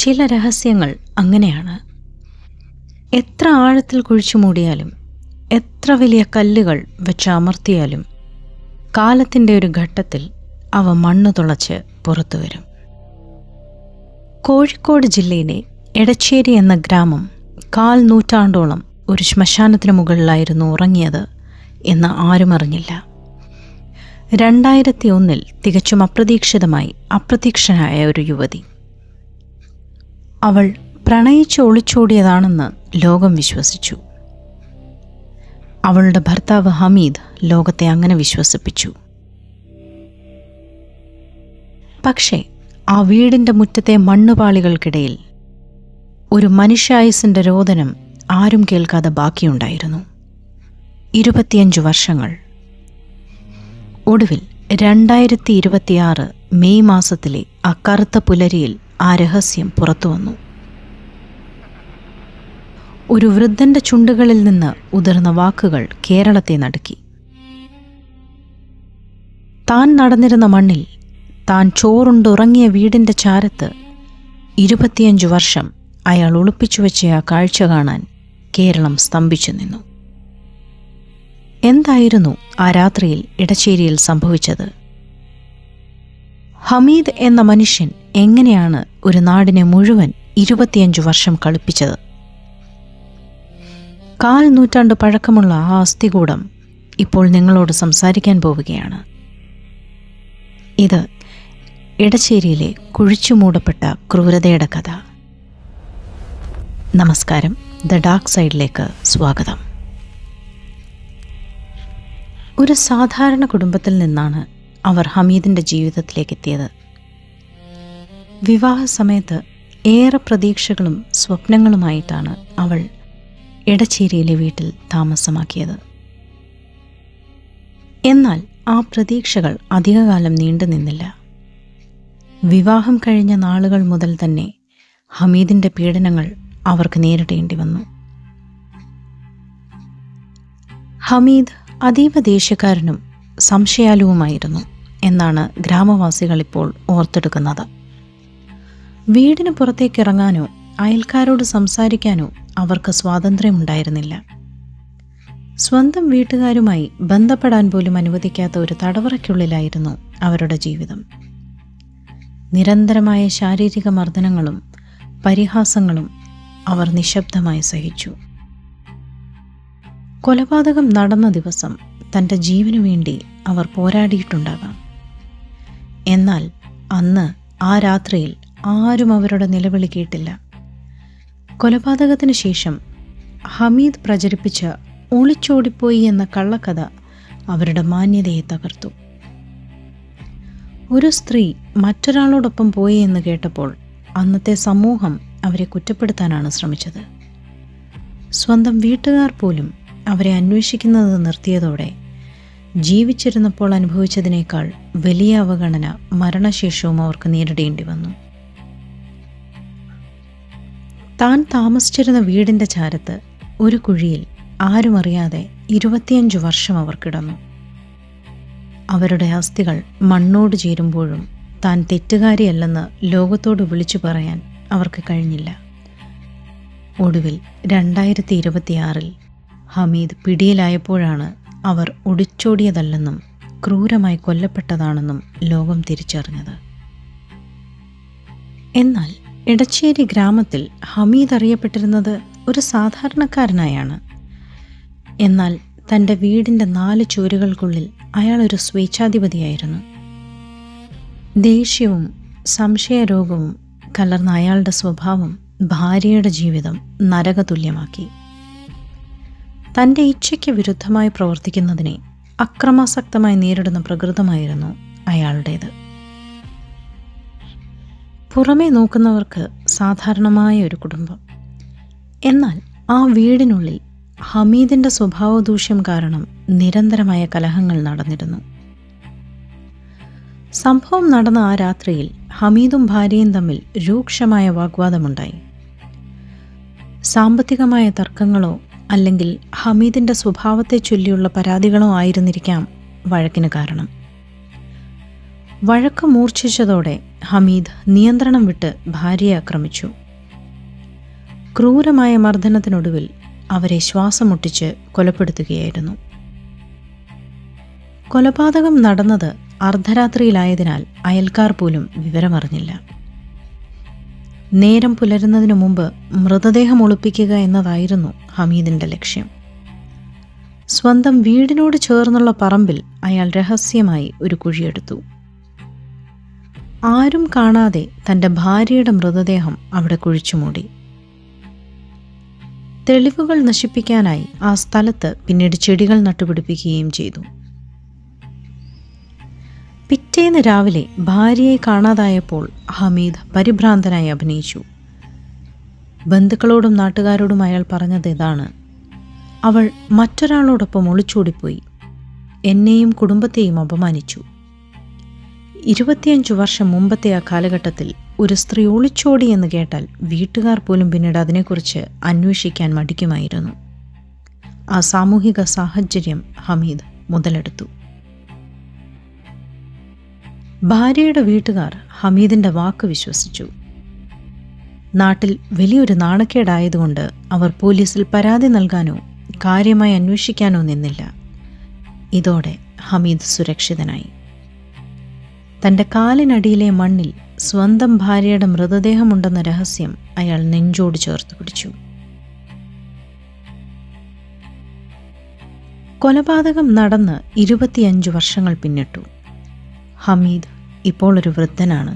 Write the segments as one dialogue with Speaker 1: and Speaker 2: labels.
Speaker 1: ചില രഹസ്യങ്ങൾ അങ്ങനെയാണ്. എത്ര ആഴത്തിൽ കുഴിച്ചു മൂടിയാലും, എത്ര വലിയ കല്ലുകൾ വെച്ച് അമർത്തിയാലും, കാലത്തിൻ്റെ ഒരു ഘട്ടത്തിൽ അവ മണ്ണ് തുളച്ച് പുറത്തു വരും. കോഴിക്കോട് ജില്ലയിലെ എടച്ചേരി എന്ന ഗ്രാമം 1/4 നൂറ്റാണ്ടോളം ഒരു ശ്മശാനത്തിന് മുകളിലായിരുന്നു ഉറങ്ങിയത് എന്ന് ആരും അറിഞ്ഞില്ല. 2001 തികച്ചും അപ്രതീക്ഷിതമായി അപ്രത്യക്ഷനായ ഒരു യുവതി. അവൾ പ്രണയിച്ച് ഒളിച്ചോടിയതാണെന്ന് ലോകം വിശ്വസിച്ചു. അവളുടെ ഭർത്താവ് ഹമീദ് ലോകത്തെ അങ്ങനെ വിശ്വസിപ്പിച്ചു. പക്ഷേ ആ വീടിൻ്റെ മുറ്റത്തെ മണ്ണുപാളികൾക്കിടയിൽ ഒരു മനുഷ്യായുസിൻ്റെ രോദനം ആരും കേൾക്കാതെ ബാക്കിയുണ്ടായിരുന്നു. 25 വർഷങ്ങൾ. ഒടുവിൽ 2026 മെയ് മാസത്തിലെ ആ കറുത്ത പുലരിയിൽ ആ രഹസ്യം പുറത്തു വന്നു. ഒരു വൃദ്ധന്റെ ചുണ്ടുകളിൽ നിന്ന് ഉതിർന്ന വാക്കുകൾ കേരളത്തെ നടുക്കി. താൻ നടന്നിരുന്ന മണ്ണിൽ, താൻ ചോറുണ്ടുറങ്ങിയ വീടിൻ്റെ ചാരത്ത് 25 വർഷം അയാൾ ഒളിപ്പിച്ചു വെച്ച ആ കാഴ്ച കാണാൻ കേരളം സ്തംഭിച്ചു നിന്നു. എന്തായിരുന്നു ആ രാത്രിയിൽ ഇടച്ചേരിയിൽ സംഭവിച്ചത്? ഹമീദ് എന്ന മനുഷ്യൻ എങ്ങനെയാണ് ഒരു നാടിനെ മുഴുവൻ 25 വർഷം കളിപ്പിച്ചത്? 1/4 നൂറ്റാണ്ട് പഴക്കമുള്ള ആ അസ്ഥികൂടം ഇപ്പോൾ നിങ്ങളോട് സംസാരിക്കാൻ പോവുകയാണ്. ഇത് ഇടച്ചേരിയിലെ കുഴിച്ചുമൂടപ്പെട്ട ക്രൂരതയുടെ കഥ. നമസ്കാരം, ദ ഡാർക്ക് സൈഡിലേക്ക് സ്വാഗതം. ഒരു സാധാരണ കുടുംബത്തിൽ നിന്നാണ് അവർ ഹമീദിൻ്റെ ജീവിതത്തിലേക്ക് എത്തിയത്. വിവാഹ സമയത്ത് ഏറെ പ്രതീക്ഷകളും സ്വപ്നങ്ങളുമായിട്ടാണ് അവൾ എടച്ചേരിയിലെ വീട്ടിൽ താമസമാക്കിയത്. എന്നാൽ ആ പ്രതീക്ഷകൾ അധികകാലം നീണ്ടു നിന്നില്ല. വിവാഹം കഴിഞ്ഞ നാളുകൾ മുതൽ തന്നെ ഹമീദിൻ്റെ പീഡനങ്ങൾ അവർക്ക് നേരിടേണ്ടി വന്നു. ഹമീദ് അതീവ ദേഷ്യക്കാരനും സംശയാലുവുമായിരുന്നു എന്നാണ് ഗ്രാമവാസികൾ ഇപ്പോൾ ഓർത്തെടുക്കുന്നത്. വീടിന് പുറത്തേക്ക് ഇറങ്ങാനോ അയൽക്കാരോട് സംസാരിക്കാനോ അവർക്ക് സ്വാതന്ത്ര്യമുണ്ടായിരുന്നില്ല. സ്വന്തം വീട്ടുകാരുമായി ബന്ധപ്പെടാൻ പോലും അനുവദിക്കാത്ത ഒരു തടവറയ്ക്കുള്ളിലായിരുന്നു അവരുടെ ജീവിതം. നിരന്തരമായ ശാരീരിക മർദ്ദനങ്ങളും പരിഹാസങ്ങളും അവർ നിശബ്ദമായി സഹിച്ചു. കൊലപാതകം നടന്ന ദിവസം തൻ്റെ ജീവനു വേണ്ടി അവർ പോരാടിയിട്ടുണ്ടാകാം. എന്നാൽ അന്ന് ആ രാത്രിയിൽ ആരും അവരുടെ നിലവിളി കേട്ടില്ല. കൊലപാതകത്തിന് ശേഷം ഹമീദ് പ്രചരിപ്പിച്ച ഒളിച്ചോടിപ്പോയി എന്ന കള്ളക്കഥ അവരുടെ മാന്യതയെ തകർത്തു. ഒരു സ്ത്രീ മറ്റൊരാളോടൊപ്പം പോയി എന്ന് കേട്ടപ്പോൾ അന്നത്തെ സമൂഹം അവരെ കുറ്റപ്പെടുത്താനാണ് ശ്രമിച്ചത്. സ്വന്തം വീട്ടുകാർ പോലും അവരെ അന്വേഷിക്കുന്നത് നിർത്തിയതോടെ ജീവിച്ചിരുന്നപ്പോൾ അനുഭവിച്ചതിനേക്കാൾ വലിയ അവഗണന മരണശേഷവും അവർക്ക് നേരിടേണ്ടി വന്നു. താൻ താമസിച്ചിരുന്ന വീടിൻ്റെ ചാരത്ത് ഒരു കുഴിയിൽ ആരും അറിയാതെ 25 വർഷം അവർ കിടന്നു. അവരുടെ അസ്ഥികൾ മണ്ണോട് ചേരുമ്പോഴും താൻ തെറ്റുകാരിയല്ലെന്ന് ലോകത്തോട് വിളിച്ചു പറയാൻ അവർക്ക് കഴിഞ്ഞില്ല. ഒടുവിൽ 2026 ഹമീദ് പിടിയിലായപ്പോഴാണ് അവർ ഒളിച്ചോടിയതല്ലെന്നും ക്രൂരമായി കൊല്ലപ്പെട്ടതാണെന്നും ലോകം തിരിച്ചറിഞ്ഞത്. എന്നാൽ എടച്ചേരി ഗ്രാമത്തിൽ ഹമീദ് അറിയപ്പെട്ടിരുന്നത് ഒരു സാധാരണക്കാരനായാണ്. എന്നാൽ തൻ്റെ വീടിൻ്റെ 4 ചുവരുകൾക്കുള്ളിൽ അയാളൊരു സ്വേച്ഛാധിപതിയായിരുന്നു. ദേഷ്യവും സംശയരോഗവും കലർന്ന അയാളുടെ സ്വഭാവം ഭാര്യയുടെ ജീവിതം നരകതുല്യമാക്കി. തൻ്റെ ഇച്ഛയ്ക്ക് വിരുദ്ധമായി പ്രവർത്തിക്കുന്നതിനെ അക്രമാസക്തമായി നേരിടുന്ന പ്രകൃതമായിരുന്നു അയാളുടേത്. പുറമേ നോക്കുന്നവർക്ക് സാധാരണമായ ഒരു കുടുംബം. എന്നാൽ ആ വീടിനുള്ളിൽ ഹമീദിൻ്റെ സ്വഭാവദൂഷ്യം കാരണം നിരന്തരമായ കലഹങ്ങൾ നടന്നിരുന്നു. സംഭവം നടന്ന ആ രാത്രിയിൽ ഹമീദും ഭാര്യയും തമ്മിൽ രൂക്ഷമായ വാഗ്വാദമുണ്ടായി. സാമ്പത്തികമായ തർക്കങ്ങളോ അല്ലെങ്കിൽ ഹമീദിൻ്റെ സ്വഭാവത്തെ ചൊല്ലിയുള്ള പരാതികളോ ആയിരുന്നിരിക്കാം വഴക്കിന് കാരണം. വഴക്ക് മൂർച്ഛിച്ചതോടെ ഹമീദ് നിയന്ത്രണം വിട്ട് ഭാര്യയെ ആക്രമിച്ചു. ക്രൂരമായ മർദ്ദനത്തിനൊടുവിൽ അവരെ ശ്വാസം മുട്ടിച്ച് കൊലപ്പെടുത്തുകയായിരുന്നു. കൊലപാതകം നടന്നത് അർദ്ധരാത്രിയിലായതിനാൽ അയൽക്കാർ പോലും വിവരമറിഞ്ഞില്ല. നേരം പുലരുന്നതിനു മുമ്പ് മൃതദേഹം ഒളിപ്പിക്കുക എന്നതായിരുന്നു ഹമീദിന്റെ ലക്ഷ്യം. സ്വന്തം വീടിനോട് ചേർന്നുള്ള പറമ്പിൽ അയാൾ രഹസ്യമായി ഒരു കുഴിയെടുത്തു. ആരും കാണാതെ തൻ്റെ ഭാര്യയുടെ മൃതദേഹം അവിടെ കുഴിച്ചുമൂടി. തെളിവുകൾ നശിപ്പിക്കാനായി ആ സ്ഥലത്ത് പിന്നീട് ചെടികൾ നട്ടുപിടിപ്പിക്കുകയും ചെയ്തു. പിറ്റേന്ന് രാവിലെ ഭാര്യയെ കാണാതായപ്പോൾ ഹമീദ് പരിഭ്രാന്തനായി അഭിനയിച്ചു. ബന്ധുക്കളോടും നാട്ടുകാരോടും അയാൾ പറഞ്ഞത് ഇതാണ്: അവൾ മറ്റൊരാളോടൊപ്പം ഒളിച്ചോടിപ്പോയി, എന്നെയും കുടുംബത്തെയും അപമാനിച്ചു. 25 വർഷം മുമ്പത്തെ ആ കാലഘട്ടത്തിൽ ഒരു സ്ത്രീ ഒളിച്ചോടി എന്ന് കേട്ടാൽ വീട്ടുകാർ പോലും പിന്നീട് അതിനെക്കുറിച്ച് അന്വേഷിക്കാൻ മടിക്കുമായിരുന്നു. ആ സാമൂഹിക സാഹചര്യം ഹമീദ് മുതലെടുത്തു. ഭാര്യയുടെ വീട്ടുകാർ ഹമീദിന്റെ വാക്ക് വിശ്വസിച്ചു. നാട്ടിൽ വലിയൊരു നാണക്കേടായതുകൊണ്ട് അവർ പോലീസിൽ പരാതി നൽകാനോ കാര്യമായി അന്വേഷിക്കാനോ നിന്നില്ല. ഇതോടെ ഹമീദ് സുരക്ഷിതനായി. തൻ്റെ കാലിനടിയിലെ മണ്ണിൽ സ്വന്തം ഭാര്യയുടെ മൃതദേഹമുണ്ടെന്ന രഹസ്യം അയാൾ നെഞ്ചോട് ചേർത്ത് പിടിച്ചു. കൊലപാതകം നടന്ന് 25 വർഷങ്ങൾ പിന്നിട്ടു. ഹമീദ് ഇപ്പോൾ ഒരു വൃദ്ധനാണ്.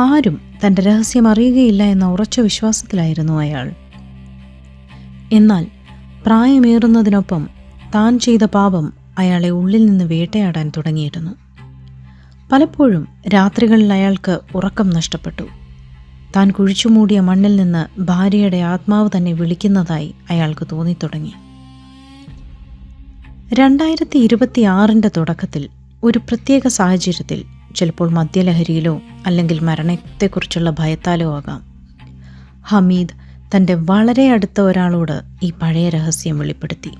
Speaker 1: ആരും തൻ്റെ രഹസ്യം അറിയുകയില്ല എന്ന ഉറച്ച വിശ്വാസത്തിലായിരുന്നു അയാൾ. എന്നാൽ പ്രായമേറുന്നതിനൊപ്പം താൻ ചെയ്ത പാപം അയാളെ ഉള്ളിൽ നിന്ന് വേട്ടയാടാൻ തുടങ്ങിയിരുന്നു. പലപ്പോഴും രാത്രികളിൽ അയാൾക്ക് ഉറക്കം നഷ്ടപ്പെട്ടു. താൻ കുഴിച്ചുമൂടിയ മണ്ണിൽ നിന്ന് ഭാര്യയുടെ ആത്മാവ് തന്നെ വിളിക്കുന്നതായി അയാൾക്ക് തോന്നിത്തുടങ്ങി. 2026 തുടക്കത്തിൽ ഒരു പ്രത്യേക സാഹചര്യത്തിൽ, ചിലപ്പോൾ മദ്യലഹരിയിലോ അല്ലെങ്കിൽ മരണത്തെക്കുറിച്ചുള്ള ഭയത്താലോ ആകാം, ഹമീദ് തൻ്റെ വളരെ അടുത്ത ഒരാളോട് ഈ പഴയ രഹസ്യം വെളിപ്പെടുത്തി.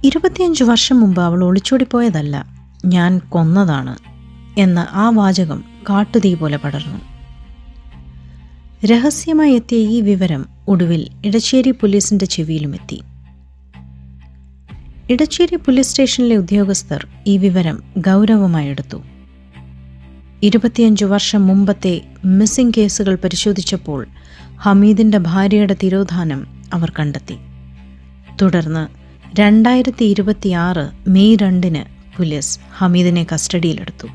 Speaker 1: 25 വർഷം മുമ്പ് അവൾ ഒളിച്ചോടിപ്പോയതല്ല, ഞാൻ കൊന്നതാണ് എന്ന ആ വാചകം കാട്ടുതീ പോലെ പടർന്നു. രഹസ്യമായി എത്തിയ ഈ വിവരം ഒടുവിൽ ഇടച്ചേരി പോലീസിന്റെ ചെവിയിലുമെത്തി. ഇടച്ചേരി പോലീസ് സ്റ്റേഷനിലെ ഉദ്യോഗസ്ഥർ ഈ വിവരം ഗൗരവമായി എടുത്തു. 25 വർഷം മുമ്പത്തെ മിസ്സിംഗ് കേസുകൾ പരിശോധിച്ചപ്പോൾ ഹമീദിന്റെ ഭാര്യയുടെ തിരോധാനം അവർ കണ്ടെത്തി. തുടർന്ന് 2026 മെയ് 2 പോലീസ് ഹമീദിനെ കസ്റ്റഡിയിലെടുത്തു.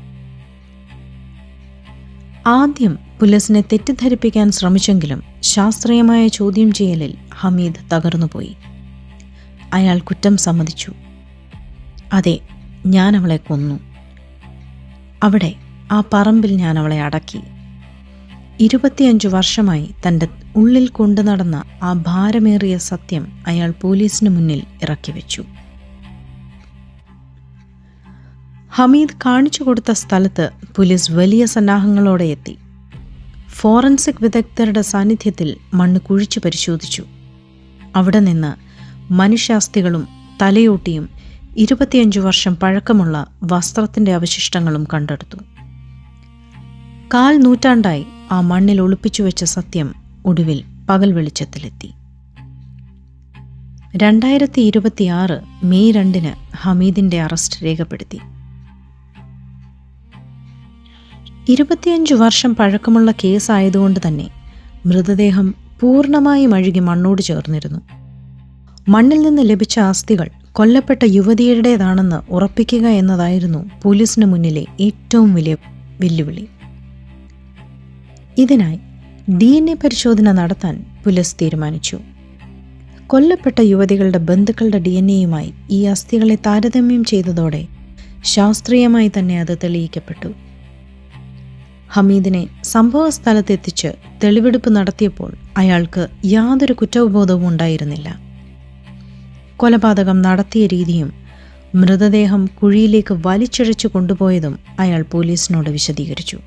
Speaker 1: ആദ്യം പോലീസിനെ തെറ്റിദ്ധരിപ്പിക്കാൻ ശ്രമിച്ചെങ്കിലും ശാസ്ത്രീയമായ ചോദ്യം ചെയ്യലിൽ ഹമീദ് തകർന്നുപോയി. അയാൾ കുറ്റം സമ്മതിച്ചു. അതെ, ഞാൻ അവളെ കൊന്നു. അവിടെ ആ പറമ്പിൽ ഞാൻ അവളെ അടക്കി. 25 വർഷമായി തൻ്റെ ഉള്ളിൽ കൊണ്ടു നടന്ന ആ ഭാരമേറിയ സത്യം അയാൾ പോലീസിന് മുന്നിൽ ഇറക്കിവെച്ചു. ഹമീദ് കാണിച്ചു കൊടുത്ത സ്ഥലത്ത് പോലീസ് വലിയ സന്നാഹങ്ങളോടെ എത്തി. ഫോറൻസിക് വിദഗ്ധരുടെ സാന്നിധ്യത്തിൽ മണ്ണ് കുഴിച്ചു പരിശോധിച്ചു. അവിടെ നിന്ന് മനുഷ്യാസ്ഥികളും തലയോട്ടിയും 25 വർഷം പഴക്കമുള്ള വസ്ത്രത്തിന്റെ അവശിഷ്ടങ്ങളും കണ്ടെടുത്തു. 1/4 നൂറ്റാണ്ടായി ആ മണ്ണിൽ ഒളിപ്പിച്ചു വെച്ച സത്യം ഒടുവിൽ പകൽ വെളിച്ചത്തിലെത്തി. 2026 മെയ് 2 ഹമീദിന്റെ അറസ്റ്റ് രേഖപ്പെടുത്തി. 25 വർഷം പഴക്കമുള്ള കേസായതുകൊണ്ട് തന്നെ മൃതദേഹം പൂർണ്ണമായും അഴുകി മണ്ണോട് ചേർന്നിരുന്നു. മണ്ണിൽ നിന്ന് ലഭിച്ച അസ്ഥികൾ കൊല്ലപ്പെട്ട യുവതിയുടേതാണെന്ന് ഉറപ്പിക്കുക എന്നതായിരുന്നു പോലീസിന് മുന്നിലെ ഏറ്റവും വലിയ വെല്ലുവിളി. ഇതിനായി DNA പരിശോധന നടത്താൻ പോലീസ് തീരുമാനിച്ചു. കൊല്ലപ്പെട്ട യുവതികളുടെ ബന്ധുക്കളുടെ DNAയുമായി ഈ അസ്ഥികളെ താരതമ്യം ചെയ്തതോടെ ശാസ്ത്രീയമായി തന്നെ അത് തെളിയിക്കപ്പെട്ടു. ഹമീദിനെ സംഭവ സ്ഥലത്തെത്തിച്ച് തെളിവെടുപ്പ് നടത്തിയപ്പോൾ അയാൾക്ക് യാതൊരു കുറ്റബോധവും ഉണ്ടായിരുന്നില്ല. കൊലപാതകം നടത്തിയ രീതിയും മൃതദേഹം കുഴിയിലേക്ക് വലിച്ചിഴച്ചു കൊണ്ടുപോയതും അയാൾ പോലീസിനോട് വിശദീകരിച്ചു.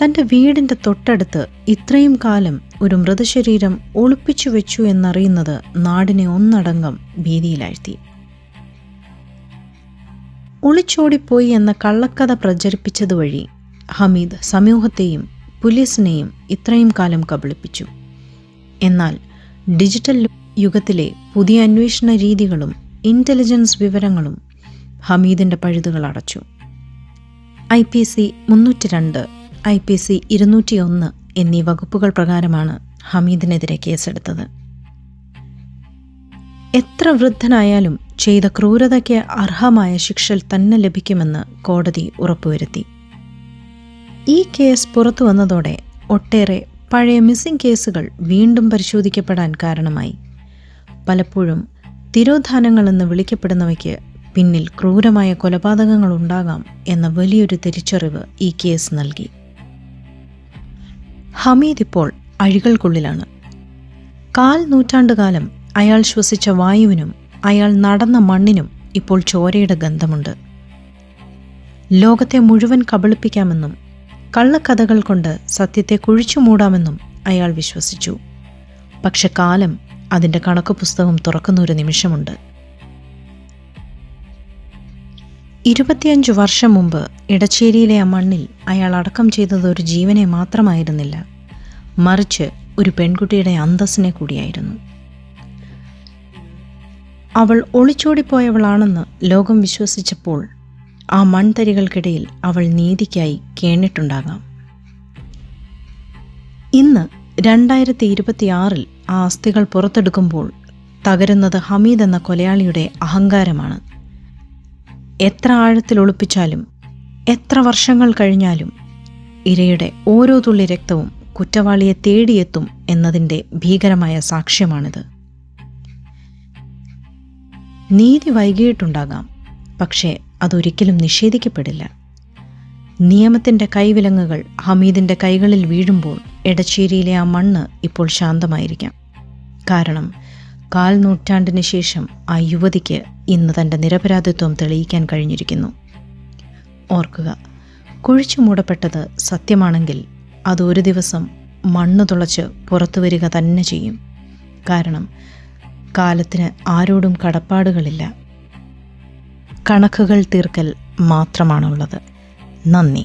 Speaker 1: തൻ്റെ വീടിൻ്റെ തൊട്ടടുത്ത് ഇത്രയും കാലം ഒരു മൃതശരീരം ഒളിപ്പിച്ചു വെച്ചു എന്നറിയുന്നത് നാടിനെ ഒന്നടങ്കം ഭീതിയിലാഴ്ത്തി. ഒളിച്ചോടിപ്പോയി എന്ന കള്ളക്കഥ പ്രചരിപ്പിച്ചതുവഴി ഹമീദ് സമൂഹത്തെയും പോലീസിനെയും ഇത്രയും കാലം കബളിപ്പിച്ചു. എന്നാൽ ഡിജിറ്റൽ യുഗത്തിലെ പുതിയ അന്വേഷണ രീതികളും ഇൻ്റലിജൻസ് വിവരങ്ങളും ഹമീദിൻ്റെ പഴുതുകൾ അടച്ചു. IPC 302, IPC 201 എന്നീ വകുപ്പുകൾ പ്രകാരമാണ് ഹമീദിനെതിരെ കേസെടുത്തത്. എത്ര വൃദ്ധനായാലും ചെയ്ത ക്രൂരതയ്ക്ക് അർഹമായ ശിക്ഷ തന്നെ ലഭിക്കുമെന്ന് കോടതി ഉറപ്പുവരുത്തി. ഈ കേസ് പുറത്തു വന്നതോടെ ഒട്ടേറെ പഴയ മിസ്സിംഗ് കേസുകൾ വീണ്ടും പരിശോധിക്കപ്പെടാൻ കാരണമായി. പലപ്പോഴും തിരോധാനങ്ങളെന്ന് വിളിക്കപ്പെടുന്നവയ്ക്ക് പിന്നിൽ ക്രൂരമായ കൊലപാതകങ്ങളുണ്ടാകാം എന്ന വലിയൊരു തിരിച്ചറിവ് ഈ കേസ് നൽകി. ഹമീദ് ഇപ്പോൾ അഴികൾക്കുള്ളിലാണ്. 1/4 നൂറ്റാണ്ടുകാലം അയാൾ ശ്വസിച്ച വായുവിനും അയാൾ നടന്ന മണ്ണിനും ഇപ്പോൾ ചോരയുടെ ഗന്ധമുണ്ട്. ലോകത്തെ മുഴുവൻ കബളിപ്പിക്കാമെന്നും കള്ളക്കഥകൾ കൊണ്ട് സത്യത്തെ കുഴിച്ചു മൂടാമെന്നും അയാൾ വിശ്വസിച്ചു. പക്ഷെ കാലം അതിൻ്റെ കണക്ക് പുസ്തകം തുറക്കുന്നൊരു നിമിഷമുണ്ട്. 25 വർഷം മുമ്പ് ഇടച്ചേരിയിലെ ആ മണ്ണിൽ അയാൾ അടക്കം ചെയ്തത് ഒരു ജീവനെ മാത്രമായിരുന്നില്ല, മറിച്ച് ഒരു പെൺകുട്ടിയുടെ അന്തസ്സിനെ കൂടിയായിരുന്നു. അവൾ ഒളിച്ചോടിപ്പോയവളാണെന്ന് ലോകം വിശ്വസിച്ചപ്പോൾ ആ മൺതരികൾക്കിടയിൽ അവൾ നീതിക്കായി കേണിട്ടുണ്ടാകാം. ഇന്ന് 2026 ആ അസ്ഥികൾ പുറത്തെടുക്കുമ്പോൾ തകരുന്നത് ഹമീദ് എന്ന കൊലയാളിയുടെ അഹങ്കാരമാണ്. എത്ര ആഴത്തിൽ ഒളിപ്പിച്ചാലും എത്ര വർഷങ്ങൾ കഴിഞ്ഞാലും ഇരയുടെ ഓരോ തുള്ളി രക്തവും കുറ്റവാളിയെ തേടിയെത്തും എന്നതിൻ്റെ ഭീകരമായ സാക്ഷ്യമാണിത്. നീതി വൈകിയിട്ടുണ്ടാകാം, പക്ഷേ അതൊരിക്കലും നിഷേധിക്കപ്പെടില്ല. നിയമത്തിൻ്റെ കൈവിലങ്ങുകൾ ഹമീദിൻ്റെ കൈകളിൽ വീഴുമ്പോൾ എടച്ചേരിയിലെ ആ മണ്ണ് ഇപ്പോൾ ശാന്തമായിരിക്കാം. കാരണം 1/4 നൂറ്റാണ്ടിന് ശേഷം ആ യുവതിക്ക് ഇന്ന് തൻ്റെ നിരപരാധിത്വം തെളിയിക്കാൻ കഴിഞ്ഞിരിക്കുന്നു. ഓർക്കുക, കുഴിച്ചു മൂടപ്പെട്ടത് സത്യമാണെങ്കിൽ അത് ഒരു ദിവസം മണ്ണ് തുളച്ച് പുറത്തു വരിക തന്നെ ചെയ്യും. കാരണം കാലത്തിന് ആരോടും കടപ്പാടുകളില്ല, കണക്കുകൾ തീർക്കൽ മാത്രമാണുള്ളത്. നന്ദി.